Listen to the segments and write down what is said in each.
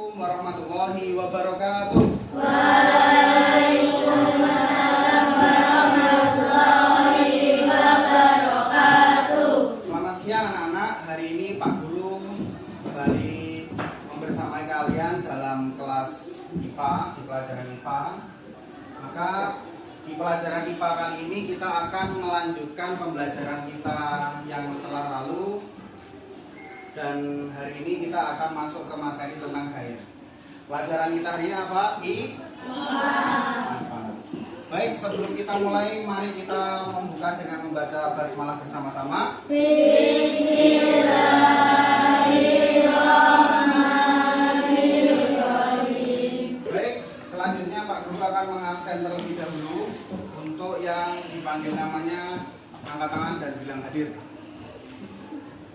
Assalamualaikum warahmatullahi wabarakatuh. Waalaikumsalam warahmatullahi wabarakatuh. Selamat siang anak-anak. Hari ini Pak Guru kembali membersamai kalian dalam kelas IPA, di pelajaran IPA. Maka di pelajaran IPA kali ini kita akan melanjutkan pembelajaran kita yang telah lalu. Dan hari ini kita akan masuk ke materi tentang gaya. Pelajaran kita hari ini apa? IPA. Baik, sebelum kita mulai, mari kita membuka dengan membaca basmalah bersama-sama. Bismillahirrahmanirrahim. Baik, selanjutnya Pak Guru akan mengabsen terlebih dahulu untuk yang dipanggil namanya angkat tangan dan bilang hadir.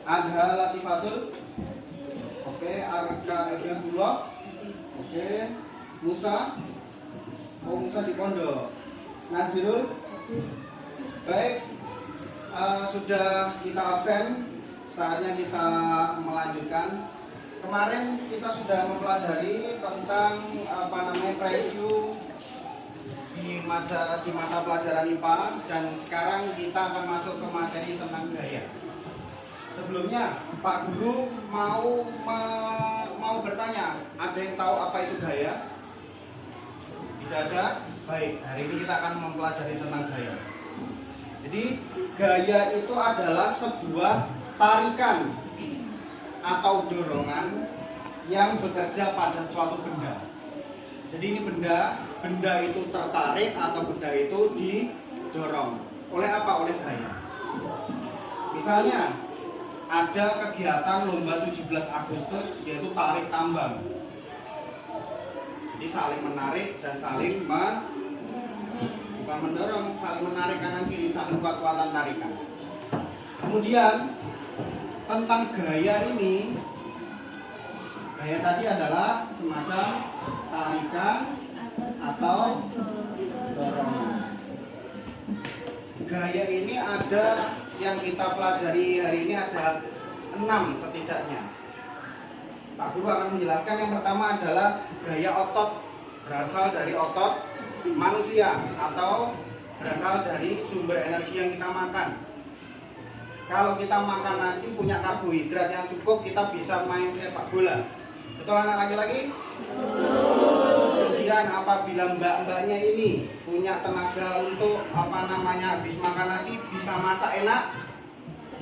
Adha Latifatul. Oke, Arka Ebullah. Oke, Musa. Oh, Musa di pondok. Nazirul. Baik, sudah kita absen, saatnya kita melanjutkan. Kemarin kita sudah mempelajari tentang preview di mata pelajaran IPA, dan sekarang kita akan masuk ke materi tentang gaya. Sebelumnya Pak Guru mau bertanya, ada yang tahu apa itu gaya? Tidak ada? Baik, hari ini kita akan mempelajari tentang gaya. Jadi gaya itu adalah sebuah tarikan atau dorongan yang bekerja pada suatu benda. Jadi ini benda itu tertarik atau benda itu didorong. Oleh apa? Oleh gaya. Misalnya ada kegiatan lomba 17 Agustus yaitu tarik tambang. Jadi saling menarik dan saling bukan mendorong, saling menarik kanan kiri, saling kuat-kuatan tarikan. Kemudian tentang gaya ini, gaya tadi adalah semacam tarikan atau dorongan. Gaya ini ada yang kita pelajari hari ini ada 6 setidaknya. Pak Guru akan menjelaskan. Yang pertama adalah gaya otot, berasal dari otot manusia atau berasal dari sumber energi yang kita makan. Kalau kita makan nasi punya karbohidrat yang cukup, kita bisa main sepak bola. Betul anak laki-laki? Kemudian apabila mbak-mbaknya ini punya tenaga untuk habis makan nasi bisa masak enak,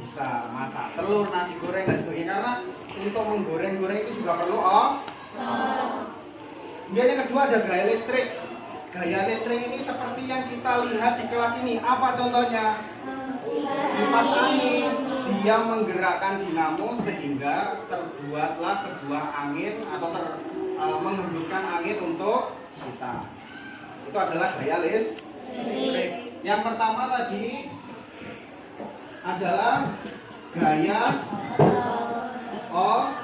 bisa masak telur, nasi goreng dan sebagainya. Karena untuk menggoreng-goreng itu juga perlu Kemudian yang kedua ada gaya listrik. Gaya listrik ini seperti yang kita lihat di kelas ini. Apa contohnya? Kipas angin. Dia menggerakkan dinamo sehingga terbuatlah sebuah angin atau menghembuskan angin untuk kita. Itu adalah gaya listrik. Yang pertama tadi adalah gaya otot.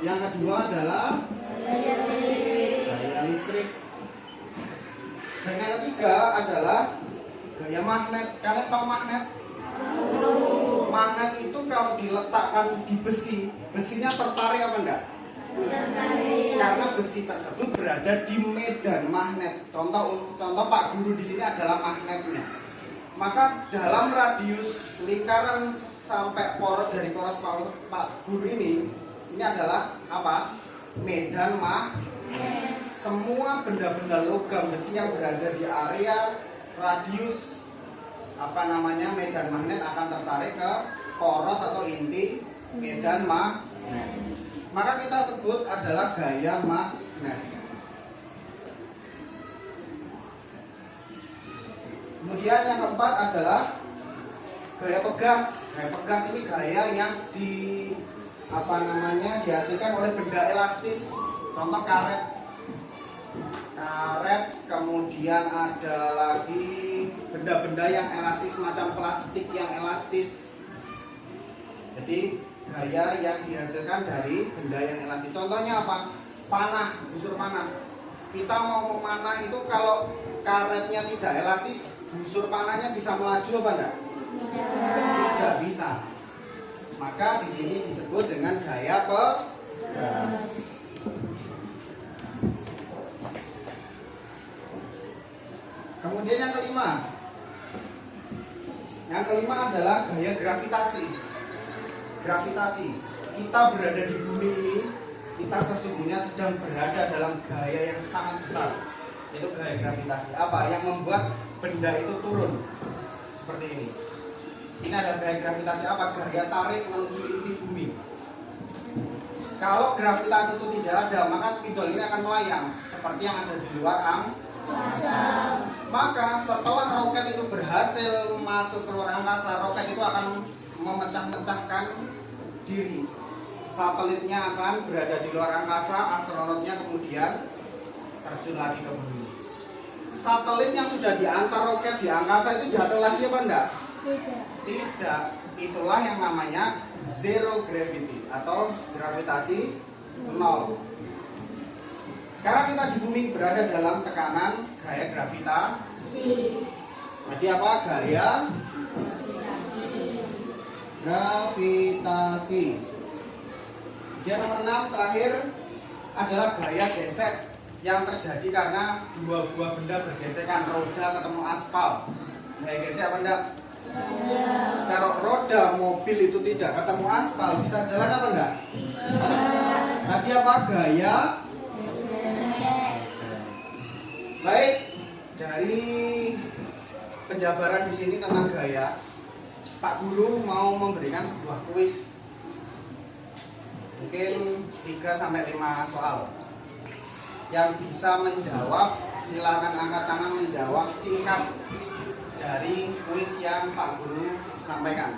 Yang kedua adalah gaya listrik. Dan yang ketiga adalah gaya magnet. Kalian tahu magnet? Magnet itu kalau diletakkan di besi, besinya tertarik apa enggak? Karena besi tersebut berada di medan magnet. Contoh Pak Guru di sini adalah magnetnya. Maka dalam radius lingkaran sampai dari poros Pak Guru ini adalah apa? Medan magnet. Semua benda-benda logam besi yang berada di area radius medan magnet akan tertarik ke poros atau inti medan magnet. Maka kita sebut adalah gaya magnet. Kemudian yang keempat adalah gaya pegas. Gaya pegas ini gaya yang dihasilkan oleh benda elastis. Contoh karet. Kemudian ada lagi benda-benda yang elastis, macam plastik yang elastis. Jadi gaya yang dihasilkan dari benda yang elastis. Contohnya apa? Panah, busur panah. Kita mau memanah itu kalau karetnya tidak elastis, busur panahnya bisa melaju apa enggak? Tidak bisa. Maka di sini disebut dengan gaya pegas. Kemudian yang kelima. Yang kelima adalah gaya gravitasi. Gravitasi. Kita berada di bumi ini, kita sesungguhnya sedang berada dalam gaya yang sangat besar. Itu gaya gravitasi. Apa yang membuat benda itu turun? Seperti ini. Ini ada gaya gravitasi apa? Gaya tarik menuju inti bumi. Kalau gravitasi itu tidak ada, maka spidol ini akan melayang seperti yang ada di luar angkasa. Maka setelah roket itu berhasil masuk ke luar angkasa, roket itu akan memecah-pecahkan diri. Satelitnya akan berada di luar angkasa, astronotnya kemudian terjun lagi ke bumi. Satelit yang sudah diantar roket di angkasa itu jatuh lagi apa enggak? Tidak. Itulah yang namanya zero gravity atau gravitasi nol. Sekarang kita di bumi berada dalam tekanan gaya gravitasi. Jadi apa? Gaya gravitasi. Yang nomor 6 terakhir adalah gaya gesek yang terjadi karena dua buah benda bergesekan, roda ketemu aspal. Gaya gesek apa enggak? Kalau roda mobil itu tidak ketemu aspal, bisa jalan apa enggak? Tadi apa? Gaya. Baik, dari penjabaran di sini tentang gaya, Pak Guru mau memberikan sebuah kuis. Mungkin 3-5 soal. Yang bisa menjawab, silakan angkat tangan menjawab singkat dari kuis yang Pak Guru sampaikan.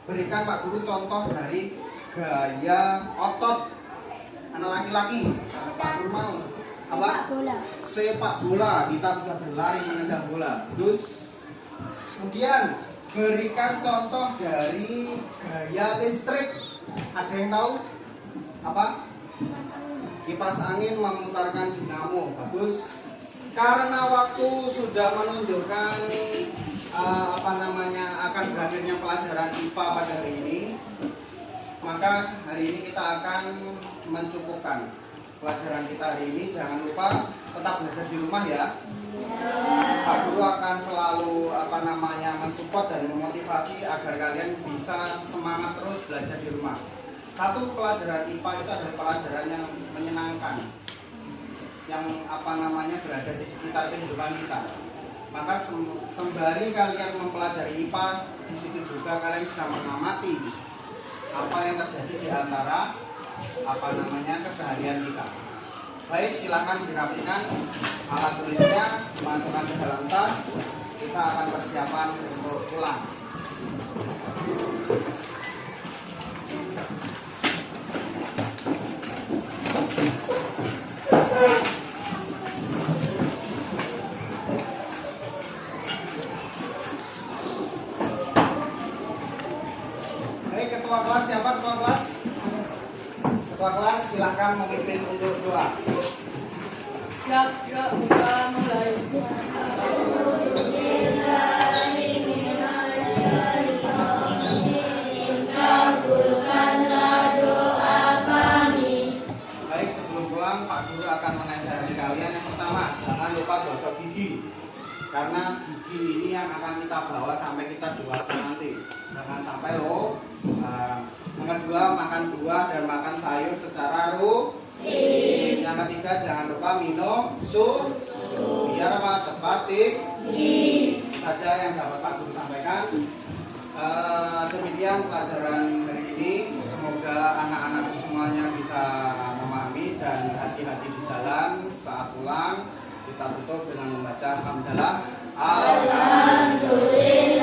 Berikan Pak Guru contoh dari gaya otot anak laki-laki. Pak Guru mau apa? Sepak bola. Kita bisa berlari menendang bola. Terus kemudian berikan contoh dari gaya listrik. Ada yang tahu apa? Kipas angin memutarkan dinamo. Bagus. Karena waktu sudah menunjukkan akan berakhirnya pelajaran IPA pada hari ini, maka hari ini kita akan mencukupkan pelajaran kita hari ini. Jangan lupa tetap belajar di rumah ya. Pak Guru akan selalu mensupport dan memotivasi agar kalian bisa semangat terus belajar di rumah. Satu, pelajaran IPA itu adalah pelajaran yang menyenangkan, yang berada di sekitar kehidupan kita. Maka sembari kalian mempelajari IPA, di situ juga kalian bisa mengamati apa yang terjadi di antara keseharian kita. Baik, silakan dirapikan alat tulisnya, masukkan ke dalam tas. Kita akan persiapan untuk pulang. Baik, ketua kelas siapa ketua kelas? Ketua kelas silakan memimpin untuk doa. Siap, buka mulai. Kabulkanlah doa kami. Baik, sebelum pulang Pak Guru akan menasihati kalian. Yang pertama, jangan lupa gosok gigi, karena gigi ini yang akan kita bawa sampai kita dewasa nanti. Jangan sampai yang kedua, makan buah dan makan sayur secara rutin. Yang ketiga, jangan lupa minum susu. Biar cepat tinggi. Saja yang dapat Pak Guru sampaikan. Demikian pelajaran hari ini. Semoga anak-anak semuanya bisa memahami dan hati-hati di jalan saat pulang. Kita tutup dengan membaca hamdalah. Alhamdulillah.